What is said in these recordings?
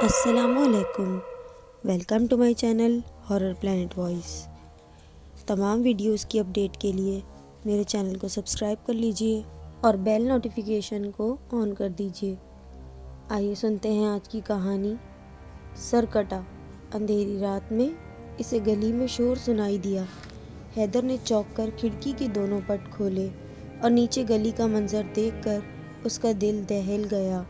السلام علیکم، welcome to my channel horror plant voice. تمام ویڈیوز کی اپڈیٹ کے لیے میرے چینل کو سبسکرائب کر لیجئے اور بیل نوٹیفیکیشن کو آن کر دیجئے۔ آئیے سنتے ہیں آج کی کہانی۔ سر کٹا۔ اندھیری رات میں اسے گلی میں شور سنائی دیا۔ حیدر نے چونک کر کھڑکی کے دونوں پٹ کھولے اور نیچے گلی کا منظر دیکھ کر اس کا دل دہل گیا۔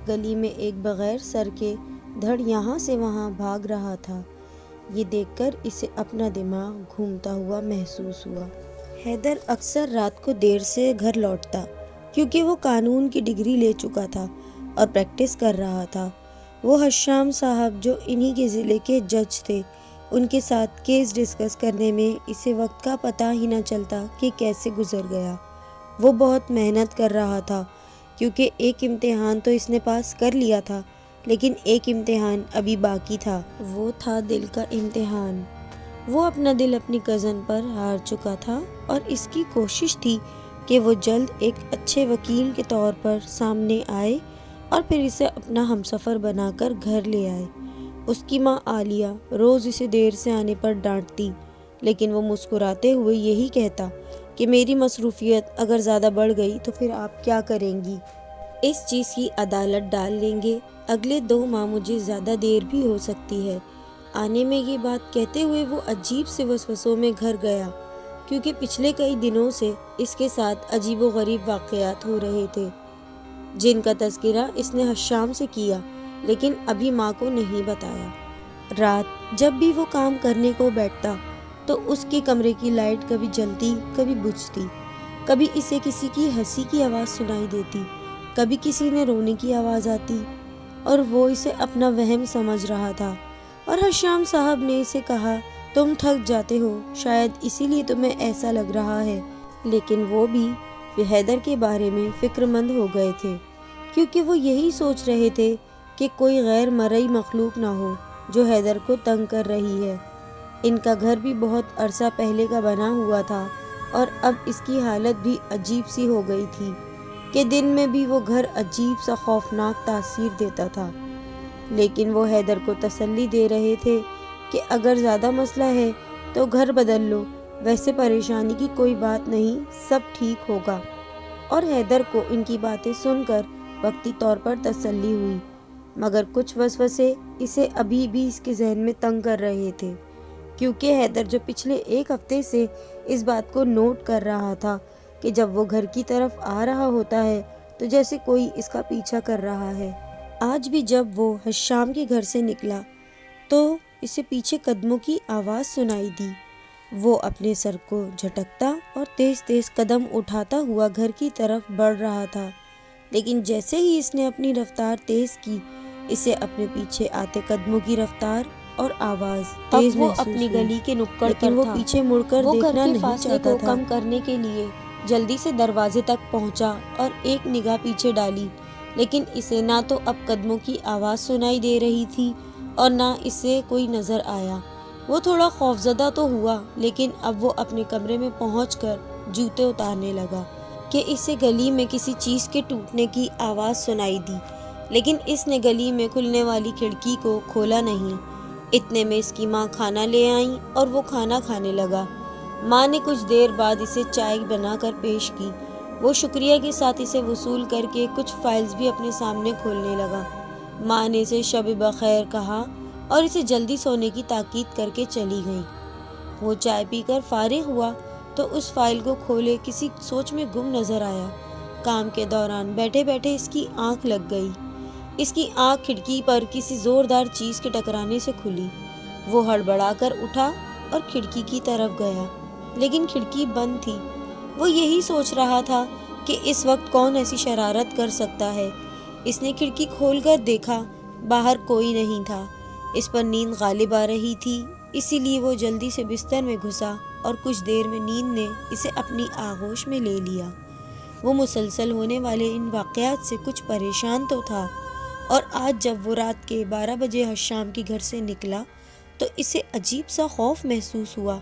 گلی میں ایک بغیر سر کے دھڑ یہاں سے وہاں بھاگ رہا تھا۔ یہ دیکھ کر اسے اپنا دماغ گھومتا ہوا محسوس ہوا۔ حیدر اکثر رات کو دیر سے گھر لوٹتا کیونکہ وہ قانون کی ڈگری لے چکا تھا اور پریکٹس کر رہا تھا۔ وہ حشام صاحب جو انہی کے ضلع کے جج تھے، ان کے ساتھ کیس ڈسکس کرنے میں اسے وقت کا پتہ ہی نہ چلتا کہ کیسے گزر گیا۔ وہ بہت محنت کر رہا تھا کیونکہ ایک امتحان تو اس نے پاس کر لیا تھا، لیکن ایک امتحان ابھی باقی تھا۔ وہ تھا دل کا امتحان۔ وہ اپنا دل اپنی کزن پر ہار چکا تھا اور اس کی کوشش تھی کہ وہ جلد ایک اچھے وکیل کے طور پر سامنے آئے اور پھر اسے اپنا ہمسفر بنا کر گھر لے آئے۔ اس کی ماں عالیہ روز اسے دیر سے آنے پر ڈانٹتی، لیکن وہ مسکراتے ہوئے یہی کہتا کہ میری مصروفیت اگر زیادہ بڑھ گئی تو پھر آپ کیا کریں گی؟ اس چیز کی عدالت ڈال لیں گے۔ اگلے 2 ماہ مجھے زیادہ دیر بھی ہو سکتی ہے۔ آنے میں یہ بات کہتے ہوئے وہ عجیب سے وسوسوں میں گھر گیا کیونکہ پچھلے کئی دنوں سے اس کے ساتھ عجیب و غریب واقعات ہو رہے تھے جن کا تذکرہ اس نے حشام سے کیا، لیکن ابھی ماں کو نہیں بتایا۔ رات جب بھی وہ کام کرنے کو بیٹھتا تو اس کے کمرے کی لائٹ کبھی جلتی کبھی بجھتی، کبھی اسے کسی کی ہنسی کی آواز سنائی دیتی، کبھی کسی نے رونے کی آواز آتی اور وہ اسے اپنا وہم سمجھ رہا تھا۔ اور حشام صاحب نے اسے کہا تم تھک جاتے ہو، شاید اسی لیے تمہیں ایسا لگ رہا ہے، لیکن وہ بھی حیدر کے بارے میں فکر مند ہو گئے تھے کیونکہ وہ یہی سوچ رہے تھے کہ کوئی غیر مرئی مخلوق نہ ہو جو حیدر کو تنگ کر رہی ہے۔ ان کا گھر بھی بہت عرصہ پہلے کا بنا ہوا تھا اور اب اس کی حالت بھی عجیب سی ہو گئی تھی کہ دن میں بھی وہ گھر عجیب سا خوفناک تاثیر دیتا تھا، لیکن وہ حیدر کو تسلی دے رہے تھے کہ اگر زیادہ مسئلہ ہے تو گھر بدل لو، ویسے پریشانی کی کوئی بات نہیں، سب ٹھیک ہوگا۔ اور حیدر کو ان کی باتیں سن کر وقتی طور پر تسلی ہوئی، مگر کچھ وسوسے اسے ابھی بھی اس کے ذہن میں تنگ کر رہے تھے کیونکہ حیدر جو پچھلے 1 ہفتے سے اس بات کو نوٹ کر رہا تھا کہ جب وہ گھر کی طرف آ رہا ہوتا ہے تو جیسے کوئی اس کا پیچھا کر رہا ہے۔ آج بھی جب وہ حشام کے گھر سے نکلا تو اسے پیچھے قدموں کی آواز سنائی دی۔ وہ اپنے سر کو جھٹکتا اور تیز تیز قدم اٹھاتا ہوا گھر کی طرف بڑھ رہا تھا، لیکن جیسے ہی اس نے اپنی رفتار تیز کی، اسے اپنے پیچھے آتے قدموں کی رفتار اور آواز تیز محسوس ہوئی۔ اپنی گلی کے نکڑ پر تھا، وہ پیچھے مڑ کر دیکھنا نہیں چاہتا تھا۔ کم کرنے کے لیے جلدی سے دروازے تک پہنچا اور ایک نگاہ پیچھے ڈالی، لیکن اسے نہ تو اب قدموں کی آواز سنائی دے رہی تھی اور نہ اسے کوئی نظر آیا۔ وہ تھوڑا خوفزدہ تو ہوا، لیکن اب وہ اپنے کمرے میں پہنچ کر جوتے اتارنے لگا کہ اسے گلی میں کسی چیز کے ٹوٹنے کی آواز سنائی دی، لیکن اس نے گلی میں کھلنے والی کھڑکی کو کھولا نہیں۔ اتنے میں اس کی ماں کھانا لے آئیں اور وہ کھانا کھانے لگا۔ ماں نے کچھ دیر بعد اسے چائے بنا کر پیش کی۔ وہ شکریہ کے ساتھ اسے وصول کر کے کچھ فائلز بھی اپنے سامنے کھولنے لگا۔ ماں نے اسے شب بخیر کہا اور اسے جلدی سونے کی تاکید کر کے چلی گئی۔ وہ چائے پی کر فارغ ہوا تو اس فائل کو کھولے کسی سوچ میں گم نظر آیا۔ کام کے دوران بیٹھے بیٹھے اس کی آنکھ لگ گئی۔ اس کی آنکھ کھڑکی پر کسی زوردار چیز کے ٹکرانے سے کھلی۔ وہ ہڑبڑا کر اٹھا اور کھڑکی کی طرف گیا، لیکن کھڑکی بند تھی۔ وہ یہی سوچ رہا تھا کہ اس وقت کون ایسی شرارت کر سکتا ہے۔ اس نے کھڑکی کھول کر دیکھا، باہر کوئی نہیں تھا۔ اس پر نیند غالب آ رہی تھی، اسی لیے وہ جلدی سے بستر میں گھسا اور کچھ دیر میں نیند نے اسے اپنی آغوش میں لے لیا۔ وہ مسلسل ہونے والے ان واقعات سے کچھ پریشان تو تھا، اور آج جب وہ رات کے 12 بجے حشام کے گھر سے نکلا تو اسے عجیب سا خوف محسوس ہوا،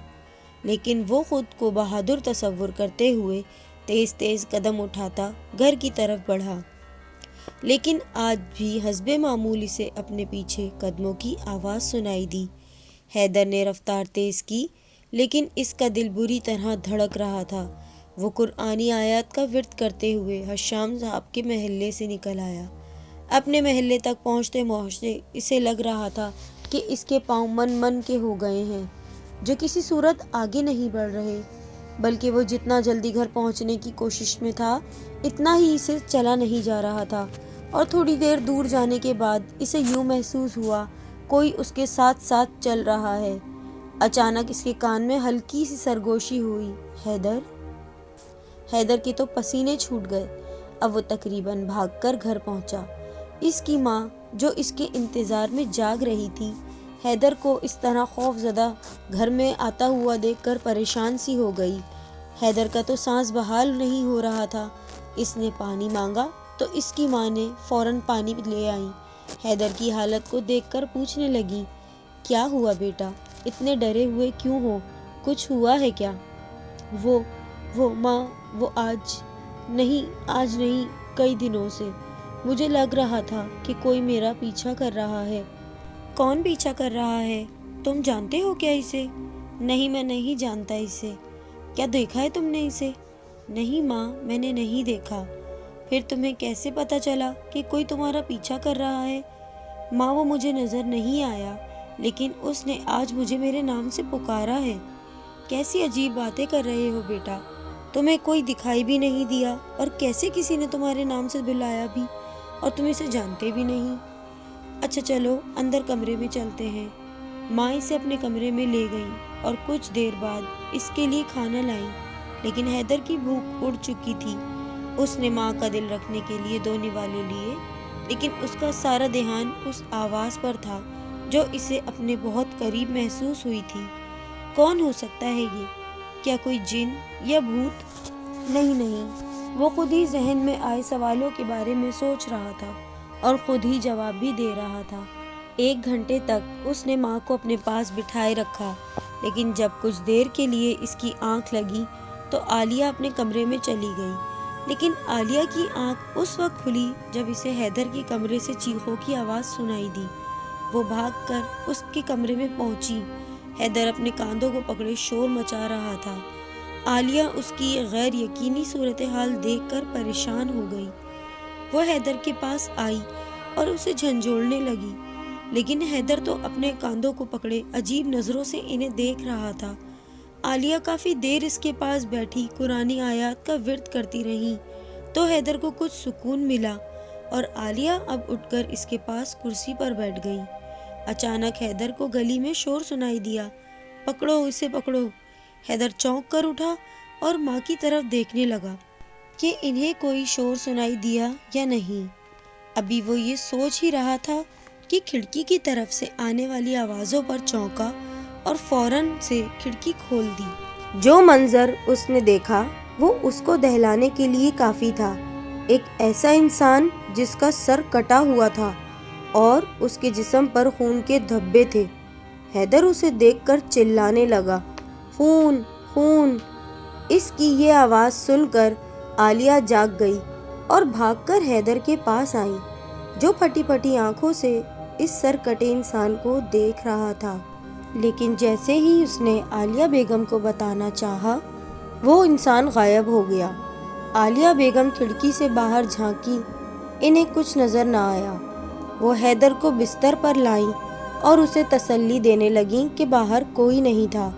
لیکن وہ خود کو بہادر تصور کرتے ہوئے تیز تیز قدم اٹھاتا گھر کی طرف بڑھا۔ لیکن آج بھی حسب معمول اسے اپنے پیچھے قدموں کی آواز سنائی دی۔ حیدر نے رفتار تیز کی، لیکن اس کا دل بری طرح دھڑک رہا تھا۔ وہ قرآنی آیات کا ورد کرتے ہوئے حشام صاحب کے محلے سے نکل آیا۔ اپنے محلے تک پہنچتے پہنچتے اسے لگ رہا تھا کہ اس کے پاؤں من من کے ہو گئے ہیں، جو کسی صورت آگے نہیں بڑھ رہے، بلکہ وہ جتنا جلدی گھر پہنچنے کی کوشش میں تھا اتنا ہی اسے چلا نہیں جا رہا تھا، اور تھوڑی دیر دور جانے کے بعد اسے یوں محسوس ہوا کوئی اس کے ساتھ ساتھ چل رہا ہے۔ اچانک اس کے کان میں ہلکی سی سرگوشی ہوئی، حیدر۔ حیدر کے تو پسینے چھوٹ گئے۔ اب وہ تقریباً بھاگ کر گھر پہنچا۔ اس کی ماں جو اس کے انتظار میں جاگ رہی تھی، حیدر کو اس طرح خوف زدہ گھر میں آتا ہوا دیکھ کر پریشان سی ہو گئی۔ حیدر کا تو سانس بحال نہیں ہو رہا تھا۔ اس نے پانی مانگا تو اس کی ماں نے فوراً پانی لے آئی۔ حیدر کی حالت کو دیکھ کر پوچھنے لگی، کیا ہوا بیٹا؟ اتنے ڈرے ہوئے کیوں ہو؟ کچھ ہوا ہے کیا؟ وہ ماں، وہ آج نہیں، کئی دنوں سے مجھے لگ رہا تھا کہ کوئی میرا پیچھا کر رہا ہے۔ کون پیچھا کر رہا ہے؟ تم جانتے ہو کیا اسے؟ نہیں، میں نہیں جانتا اسے۔ کیا دیکھا ہے تم نے اسے؟ نہیں ماں، میں نے نہیں دیکھا۔ پھر تمہیں کیسے پتا چلا کہ کوئی تمہارا پیچھا کر رہا ہے؟ ماں، وہ مجھے نظر نہیں آیا، لیکن اس نے آج مجھے میرے نام سے پکارا ہے۔ کیسی عجیب باتیں کر رہے ہو بیٹا؟ تمہیں کوئی دکھائی بھی نہیں دیا، اور کیسے کسی نے تمہارے نام سے بلایا بھی، اور تم اسے جانتے بھی نہیں؟ اچھا چلو اندر کمرے میں چلتے ہیں۔ ماں اسے اپنے کمرے میں لے گئی اور کچھ دیر بعد اس کے لیے کھانا لائیں، لیکن حیدر کی بھوک اڑ چکی تھی۔ اس نے ماں کا دل رکھنے کے لیے 2 نوالے لیے، لیکن اس کا سارا دھیان اس آواز پر تھا جو اسے اپنے بہت قریب محسوس ہوئی تھی۔ کون ہو سکتا ہے یہ؟ کیا کوئی جن یا بھوت؟ نہیں، وہ خود ہی ذہن میں آئے سوالوں کے بارے میں سوچ رہا تھا اور خود ہی جواب بھی دے رہا تھا۔ 1 گھنٹے تک اس نے ماں کو اپنے پاس بٹھائے رکھا، لیکن جب کچھ دیر کے لیے اس کی آنکھ لگی تو عالیہ اپنے کمرے میں چلی گئی۔ لیکن عالیہ کی آنکھ اس وقت کھلی جب اسے حیدر کے کمرے سے چیخوں کی آواز سنائی دی۔ وہ بھاگ کر اس کے کمرے میں پہنچی۔ حیدر اپنے کاندھوں کو پکڑے شور مچا رہا تھا۔ عالیہ اس کی غیر یقینی صورتحال دیکھ کر پریشان ہو گئی۔ وہ حیدر کے پاس آئی اور اسے جھنجھوڑنے لگی، لیکن حیدر تو اپنے کاندھوں کو پکڑے عجیب نظروں سے انہیں دیکھ رہا تھا۔ عالیہ کافی دیر اس کے پاس بیٹھی قرآنی آیات کا ورد کرتی رہی تو حیدر کو کچھ سکون ملا، اور عالیہ اب اٹھ کر اس کے پاس کرسی پر بیٹھ گئی۔ اچانک حیدر کو گلی میں شور سنائی دیا، پکڑو اسے پکڑو۔ حیدر چونک کر اٹھا اور ماں کی طرف دیکھنے لگا کہ انہیں کوئی شور سنائی دیا یا نہیں۔ ابھی وہ یہ سوچ ہی رہا تھا کہ کھڑکی کی طرف سے آنے والی آوازوں پر چونکا اور فوراً سے کھڑکی کھول دی۔ جو منظر اس نے دیکھا وہ اس کو دہلانے کے لیے کافی تھا۔ ایک ایسا انسان جس کا سر کٹا ہوا تھا اور اس کے جسم پر خون کے دھبے تھے۔ حیدر اسے دیکھ کر چلانے لگا، خون خون! اس کی یہ آواز سن کر عالیہ جاگ گئی اور بھاگ کر حیدر کے پاس آئی، جو پھٹی پھٹی آنکھوں سے اس سر کٹے انسان کو دیکھ رہا تھا۔ لیکن جیسے ہی اس نے عالیہ بیگم کو بتانا چاہا، وہ انسان غائب ہو گیا۔ عالیہ بیگم کھڑکی سے باہر جھانکی، انہیں کچھ نظر نہ آیا۔ وہ حیدر کو بستر پر لائیں اور اسے تسلی دینے لگیں کہ باہر کوئی نہیں تھا،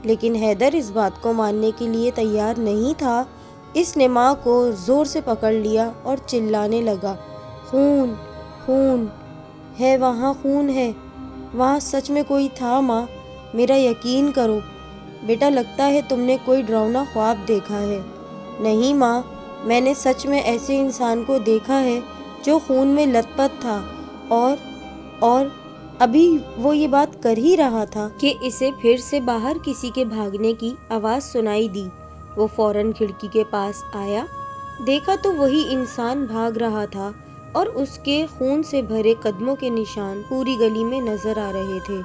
لیکن حیدر اس بات کو ماننے کے لیے تیار نہیں تھا۔ اس نے ماں کو زور سے پکڑ لیا اور چلانے لگا، خون خون ہے، وہاں خون ہے، وہاں سچ میں کوئی تھا ماں، میرا یقین کرو بیٹا، لگتا ہے تم نے کوئی ڈراؤنا خواب دیکھا ہے۔ نہیں ماں، میں نے سچ میں ایسے انسان کو دیکھا ہے جو خون میں لت پت تھا، اور ابھی وہ یہ بات کر ہی رہا تھا کہ اسے پھر سے باہر کسی کے بھاگنے کی آواز سنائی دی۔ وہ فوراً کھڑکی کے پاس آیا، دیکھا تو وہی انسان بھاگ رہا تھا اور اس کے خون سے بھرے قدموں کے نشان پوری گلی میں نظر آ رہے تھے۔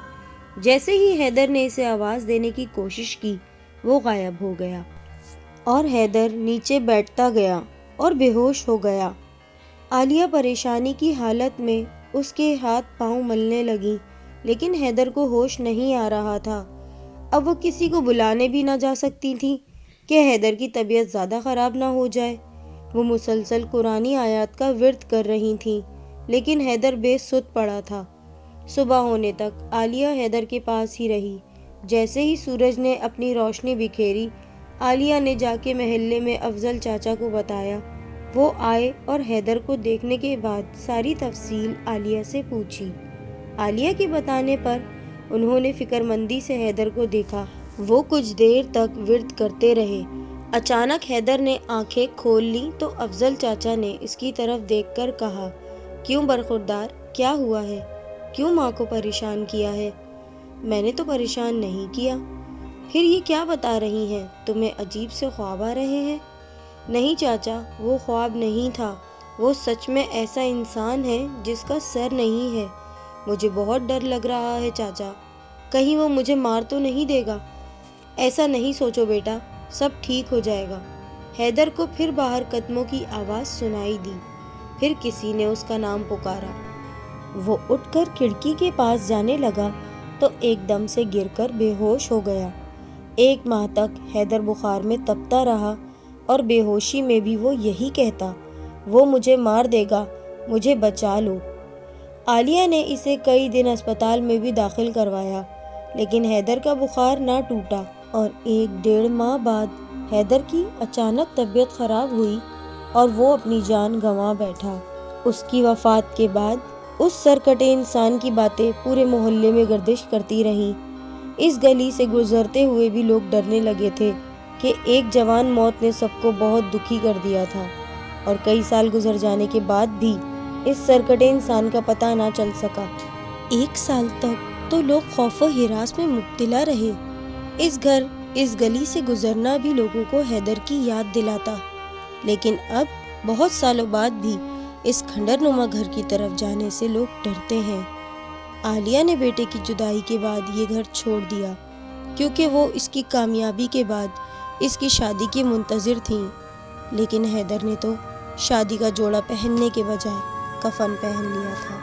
جیسے ہی حیدر نے اسے آواز دینے کی کوشش کی، وہ غائب ہو گیا اور حیدر نیچے بیٹھتا گیا اور بے ہوش ہو گیا۔ عالیہ پریشانی کی حالت میں اس کے ہاتھ پاؤں ملنے لگیں، لیکن حیدر کو ہوش نہیں آ رہا تھا۔ اب وہ کسی کو بلانے بھی نہ جا سکتی تھیں کہ حیدر کی طبیعت زیادہ خراب نہ ہو جائے۔ وہ مسلسل قرآنی آیات کا ورد کر رہی تھیں، لیکن حیدر بے سدھ پڑا تھا۔ صبح ہونے تک عالیہ حیدر کے پاس ہی رہی۔ جیسے ہی سورج نے اپنی روشنی بکھیری، عالیہ نے جا کے محلے میں افضل چاچا کو بتایا۔ وہ آئے اور حیدر کو دیکھنے کے بعد ساری تفصیل عالیہ سے پوچھی۔ عالیہ کے بتانے پر انہوں نے فکر مندی سے حیدر کو دیکھا۔ وہ کچھ دیر تک ورد کرتے رہے۔ اچانک حیدر نے آنکھیں کھول لیں تو افضل چاچا نے اس کی طرف دیکھ کر کہا، کیوں برخوردار، کیا ہوا ہے؟ کیوں ماں کو پریشان کیا ہے؟ میں نے تو پریشان نہیں کیا۔ پھر یہ کیا بتا رہی ہیں؟ تمہیں عجیب سے خواب آ رہے ہیں؟ نہیں چاچا، وہ خواب نہیں تھا، وہ سچ میں ایسا انسان ہے جس کا سر نہیں ہے۔ مجھے بہت ڈر لگ رہا ہے چاچا، کہیں وہ مجھے مار تو نہیں دے گا۔ ایسا نہیں سوچو بیٹا، سب ٹھیک ہو جائے گا۔ حیدر کو پھر باہر قدموں کی آواز سنائی دی۔ پھر کسی نے اس کا نام پکارا۔ وہ اٹھ کر کھڑکی کے پاس جانے لگا تو ایک دم سے گر کر بے ہوش ہو گیا۔ 1 ماہ تک حیدر بخار میں تپتا رہا اور بے ہوشی میں بھی وہ یہی کہتا، وہ مجھے مار دے گا، مجھے بچا لو۔ عالیہ نے اسے کئی دن اسپتال میں بھی داخل کروایا، لیکن حیدر کا بخار نہ ٹوٹا اور 1 ماہ بعد حیدر کی اچانک طبیعت خراب ہوئی اور وہ اپنی جان گنوا بیٹھا۔ اس کی وفات کے بعد اس سرکٹے انسان کی باتیں پورے محلے میں گردش کرتی رہیں۔ اس گلی سے گزرتے ہوئے بھی لوگ ڈرنے لگے تھے کہ ایک جوان موت نے سب کو بہت دکھی کر دیا تھا، اور کئی سال گزر جانے کے بعد بھی اس سرکٹے انسان کا پتہ نہ چل سکا۔ 1 سال تک تو لوگ خوف و ہراس میں مبتلا رہے۔ اس گلی سے گزرنا بھی لوگوں کو حیدر کی یاد دلاتا، لیکن اب بہت سالوں بعد بھی اس کھنڈر نما گھر کی طرف جانے سے لوگ ڈرتے ہیں۔ عالیہ نے بیٹے کی جدائی کے بعد یہ گھر چھوڑ دیا، کیونکہ وہ اس کی کامیابی کے بعد اس کی شادی کی منتظر تھیں، لیکن حیدر نے تو شادی کا جوڑا پہننے کے بجائے کفن پہن لیا تھا۔